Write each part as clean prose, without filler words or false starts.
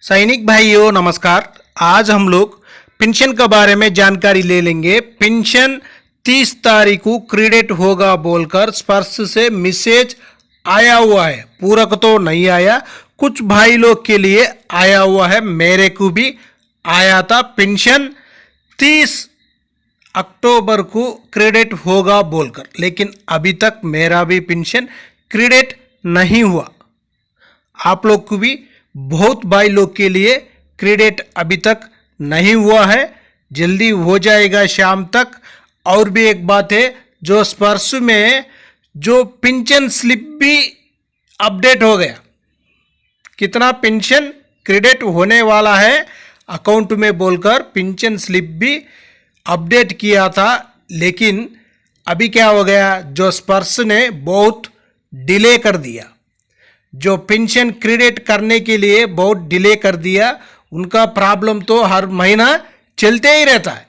सैनिक भाइयों नमस्कार। आज हम लोग पेंशन के बारे में जानकारी ले लेंगे। पेंशन 30 तारीख को क्रेडिट होगा बोलकर स्पर्श से मैसेज आया हुआ है। पूरा तो नहीं आया, कुछ भाई लोग के लिए आया हुआ है, मेरे को भी आया था। पेंशन 30 अक्टूबर को क्रेडिट होगा बोलकर, लेकिन अभी तक मेरा भी पेंशन क्रेडिट नहीं हुआ। आप लोग को भी बहुत भाई लोग के लिए क्रेडिट अभी तक नहीं हुआ है, जल्दी हो जाएगा शाम तक। और भी एक बात है, जो स्पर्श में जो पेंशन स्लिप भी अपडेट हो गया, कितना पेंशन क्रेडिट होने वाला है अकाउंट में बोलकर पेंशन स्लिप भी अपडेट किया था। लेकिन अभी क्या हो गया, जो स्पर्श ने बहुत डिले कर दिया, जो पेंशन क्रेडिट करने के लिए बहुत डिले कर दिया। उनका प्रॉब्लम तो हर महीना चलते ही रहता है।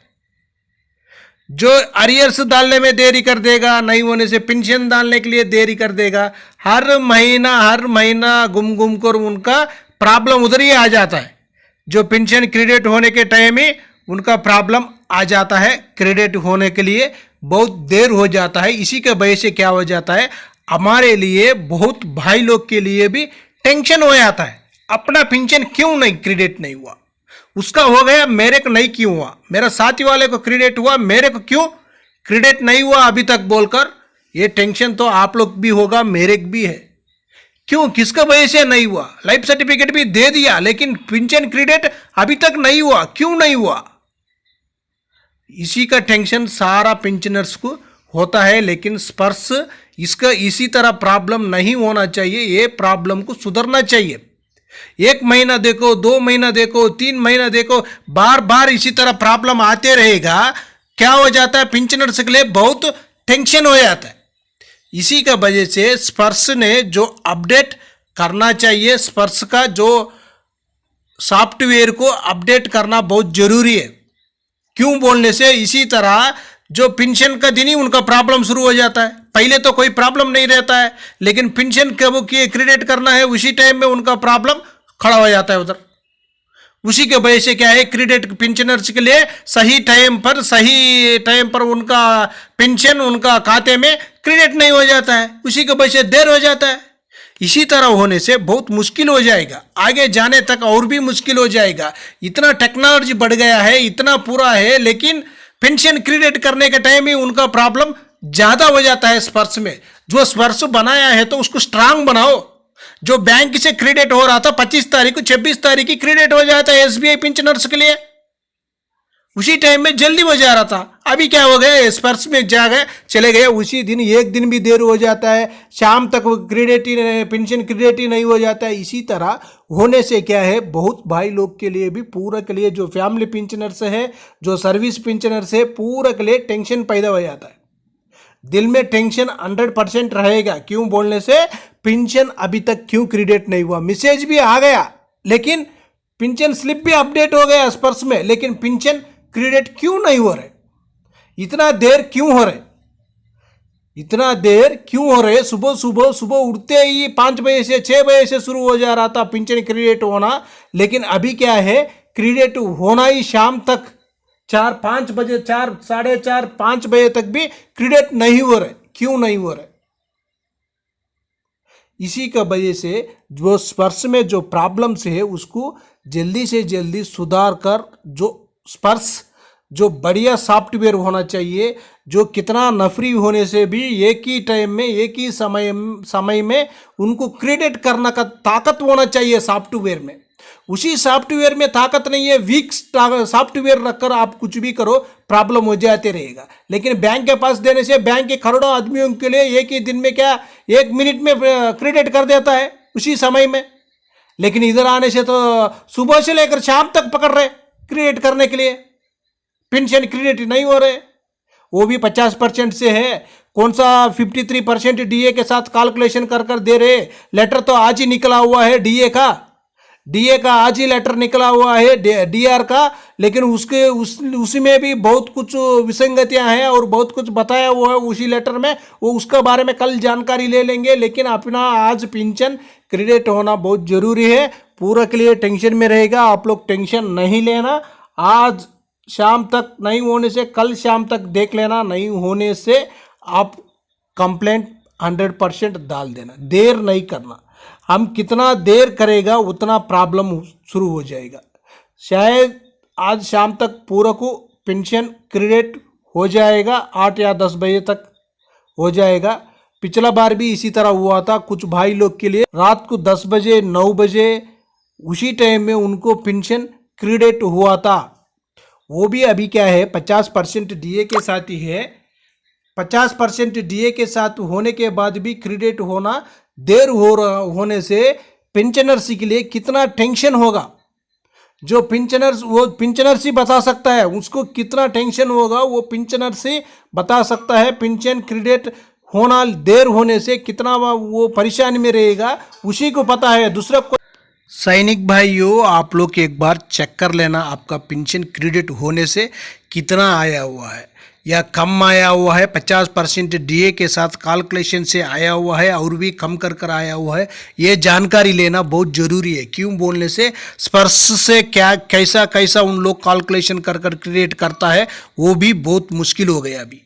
जो अरियर्स डालने में देरी कर देगा, नहीं होने से पेंशन डालने के लिए देरी कर देगा, हर महीना घूम कर उनका प्रॉब्लम उधर ही आ जाता है। जो पेंशन क्रेडिट होने के टाइम ही उनका प्रॉब्लम आ जाता है, क्रेडिट होने के लिए बहुत देर हो जाता है। इसी के वजह से क्या हो जाता है, हमारे लिए बहुत भाई लोग के लिए भी टेंशन हो जाता है। अपना पेंशन क्यों नहीं क्रेडिट नहीं हुआ, उसका हो गया, मेरे को नहीं क्यों हुआ, मेरा साथी वाले को क्रेडिट हुआ, मेरे को क्यों क्रेडिट नहीं हुआ अभी तक बोलकर, ये टेंशन तो आप लोग भी होगा, मेरे को भी है। क्यों, किसका वजह से नहीं हुआ? लाइफ सर्टिफिकेट भी दे दिया लेकिन पेंशन क्रेडिट अभी तक नहीं हुआ, क्यों नहीं हुआ? इसी का टेंशन सारा पेंशनर्स को होता है। लेकिन स्पर्श इसका इसी तरह प्रॉब्लम नहीं होना चाहिए, ये प्रॉब्लम को सुधरना चाहिए। 1 महीना देखो, 2 महीना देखो, 3 महीना देखो, बार बार इसी तरह प्रॉब्लम आते रहेगा, क्या हो जाता है, पेंशनर्स के लिए बहुत टेंशन हो जाता है। इसी का वजह से स्पर्श ने जो अपडेट करना चाहिए, स्पर्श का जो सॉफ्टवेयर को अपडेट करना बहुत जरूरी है। क्यों बोलने से, इसी तरह जो पेंशन का दिन ही उनका प्रॉब्लम शुरू हो जाता है। पहले तो कोई प्रॉब्लम नहीं रहता है, लेकिन पेंशन कब की क्रेडिट करना है उसी टाइम में उनका प्रॉब्लम खड़ा हो जाता है उधर। उसी के वजह से क्या है, क्रेडिट पेंशनर्स के लिए सही टाइम पर उनका पेंशन उनका खाते में क्रेडिट नहीं हो जाता है, उसी के वजह से देर हो जाता है। इसी तरह होने से बहुत मुश्किल हो जाएगा, आगे जाने तक और भी मुश्किल हो जाएगा। इतना टेक्नोलॉजी बढ़ गया है, इतना पूरा है, लेकिन पेंशन क्रेडिट करने के टाइम ही उनका प्रॉब्लम ज्यादा हो जाता है। स्पर्श में जो स्पर्श बनाया है तो उसको स्ट्रांग बनाओ। जो बैंक से क्रेडिट हो रहा था 25 तारीख को, 26 तारीख की क्रेडिट हो जाता है एसबीआई पेंशनर्स के लिए, उसी टाइम में जल्दी हो जा रहा था। अभी क्या हो गया, स्पर्श में जा गए, चले गए, उसी दिन एक दिन भी देर हो जाता है, शाम तक क्रेडिट ही पेंशन क्रेडिट ही नहीं हो जाता है। इसी तरह होने से क्या है, बहुत भाई लोग के लिए भी, पूरा के लिए, जो फैमिली पेंशनर्स है, जो सर्विस पेंशनर्स है, पूरा के लिए टेंशन पैदा हो जाता है। दिल में टेंशन 100% रहेगा। क्यों बोलने से, पेंशन अभी तक क्यों क्रेडिट नहीं हुआ? मैसेज भी आ गया, लेकिन पेंशन स्लिप भी अपडेट हो गया स्पर्श में, लेकिन पेंशन क्रेडिट क्यों नहीं हो रहे? इतना देर क्यों हो रहे? इतना देर क्यों हो रहे? सुबह उठते ही 5 बजे से 6 बजे से शुरू हो जा रहा था पेंशन क्रेडिट होना, लेकिन अभी क्या है, क्रेडिट होना ही शाम तक 4-5 बजे, 4, साढ़े 4, 5 बजे तक भी क्रेडिट नहीं हो रहे। क्यों नहीं हो रहे? इसी का वजह से जो स्पर्श में जो प्रॉब्लम्स है उसको जल्दी से जल्दी सुधार कर, जो स्पर्श जो बढ़िया सॉफ्टवेयर होना चाहिए, जो कितना नफरी होने से भी एक ही टाइम में, एक ही समय में उनको क्रेडिट करने का ताकत होना चाहिए सॉफ्टवेयर में। उसी सॉफ्टवेयर में ताकत नहीं है, वीक सॉफ्टवेयर रखकर आप कुछ भी करो, प्रॉब्लम हो जाते रहेगा। लेकिन बैंक के पास देने से, बैंक के करोड़ों आदमियों के लिए एक ही दिन में क्या, 1 मिनट में क्रेडिट कर देता है उसी समय में। लेकिन इधर आने से तो सुबह से लेकर शाम तक पकड़ रहे क्रेडिट करने के लिए, पेंशन क्रेडिट नहीं हो रहे। वो भी 50% से है, कौन सा 53% डीए के साथ कैलकुलेशन कर दे रहे। लेटर तो आज ही निकला हुआ है डीए का आज ही लेटर निकला हुआ है डीआर का, लेकिन उसी में भी बहुत कुछ विसंगतियां हैं और बहुत कुछ बताया हुआ है उसी लेटर में। वो उसका बारे में कल जानकारी ले लेंगे। लेकिन अपना आज पेंशन क्रेडिट होना बहुत जरूरी है। पूरा के लिए टेंशन में रहेगा। आप लोग टेंशन नहीं लेना, आज शाम तक नहीं होने से कल शाम तक देख लेना, नहीं होने से आप कंप्लेंट 100% डाल देना, देर नहीं करना। हम कितना देर करेगा उतना प्रॉब्लम शुरू हो जाएगा। शायद आज शाम तक पूरा को पेंशन क्रेडिट हो जाएगा, 8 या 10 बजे तक हो जाएगा। पिछला बार भी इसी तरह हुआ था, कुछ भाई लोग के लिए रात को 10 बजे 9 बजे उसी टाइम में उनको पेंशन क्रेडिट हुआ था। वो भी अभी क्या है 50% डीए के साथ ही है। 50% डीए के साथ होने के बाद भी क्रेडिट होना देर होने से पेंशनर्स के लिए कितना टेंशन होगा। जो पेंशनर्स, वो पेंशनर्स ही बता सकता है उसको कितना टेंशन होगा, वो पेंशनर्स ही बता सकता है। पेंशन क्रेडिट होना देर होने से कितना वो परेशानी में रहेगा, उसी को पता है, दूसरा को। सैनिक भाइयों, आप लोग एक बार चेक कर लेना आपका पेंशन क्रेडिट होने से कितना आया हुआ है या कम आया हुआ है। 50% डीए के साथ कैलकुलेशन से आया हुआ है और भी कम कर आया हुआ है। ये जानकारी लेना बहुत ज़रूरी है। क्यों बोलने से स्पर्श से क्या कैसा कैसा उन लोग कैलकुलेशन कर क्रिएट करता है, वो भी बहुत मुश्किल हो गया अभी।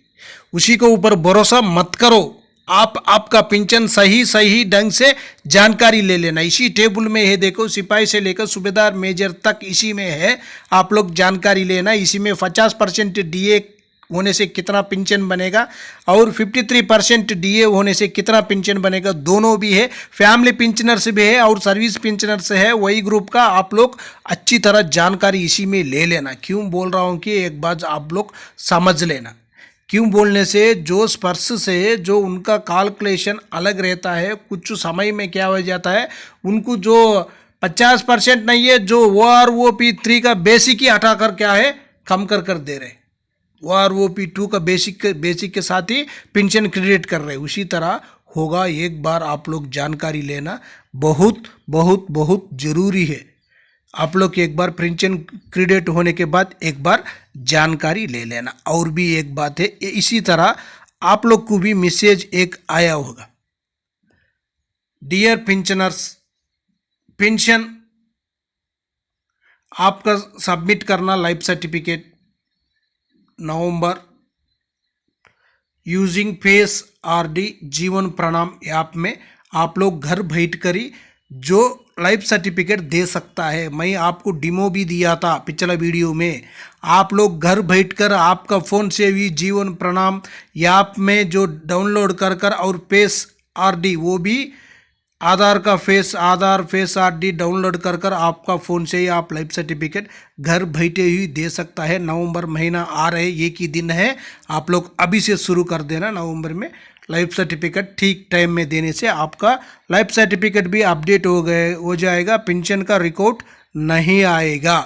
उसी के ऊपर भरोसा मत करो। आपका पेंशन सही ढंग से जानकारी ले लेना। इसी टेबल में है, देखो सिपाही से लेकर सूबेदार मेजर तक इसी में है। आप लोग जानकारी लेना। इसी में 50% डीए होने से कितना पेंशन बनेगा और 53% डीए होने से कितना पेंशन बनेगा, दोनों भी है। फैमिली पेंशनर्स भी है और सर्विस पेंशनर्स है, वही ग्रुप का। आप लोग अच्छी तरह जानकारी इसी में ले लेना। क्यों बोल रहा हूँ कि एक बार आप लोग समझ लेना। क्यों बोलने से जो स्पर्श से जो उनका कैलकुलेशन अलग रहता है, कुछ समय में क्या हो जाता है, उनको जो 50% नहीं है, जो OROP3 का बेसिक ही हटाकर क्या है कम कर दे रहे। OROP2 का बेसिक के साथ ही पेंशन क्रेडिट कर रहे। उसी तरह होगा। एक बार आप लोग जानकारी लेना बहुत बहुत बहुत ज़रूरी है। आप लोग एक बार पेंशन क्रेडिट होने के बाद एक बार जानकारी ले लेना। और भी एक बात है, इसी तरह आप लोग को भी मैसेज एक आया होगा, डियर पेंशनर्स, पेंशन आपका सबमिट करना लाइफ सर्टिफिकेट नवंबर यूजिंग फेस RD जीवन प्रणाम ऐप में आप लोग घर बैठ कर ही जो लाइफ सर्टिफिकेट दे सकता है। मैं आपको डेमो भी दिया था पिछला वीडियो में। आप लोग घर बैठकर आपका फ़ोन से भी जीवन प्रणाम ऐप में जो डाउनलोड कर और फेस RD, वो भी आधार फेस RD डाउनलोड कर आपका फ़ोन से ही आप लाइफ सर्टिफिकेट घर बैठे ही दे सकता है। नवंबर महीना आ रहे, एक ही दिन है, आप लोग अभी से शुरू कर देना। नवंबर में लाइफ सर्टिफिकेट ठीक टाइम में देने से आपका लाइफ सर्टिफिकेट भी अपडेट हो जाएगा, पेंशन का रिकॉर्ड नहीं आएगा।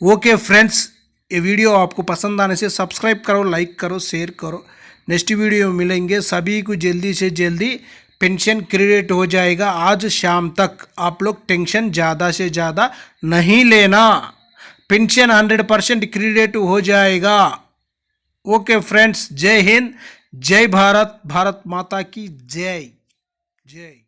ओके फ्रेंड्स, ये वीडियो आपको पसंद आने से सब्सक्राइब करो, लाइक करो, शेयर करो। नेक्स्ट वीडियो में मिलेंगे। सभी को जल्दी से जल्दी पेंशन क्रेडिट हो जाएगा। आज शाम तक आप लोग टेंशन ज़्यादा से ज़्यादा नहीं लेना, पेंशन 100% क्रेडिट हो जाएगा। ओके फ्रेंड्स, जय हिंद, जय भारत, भारत माता की जय जय।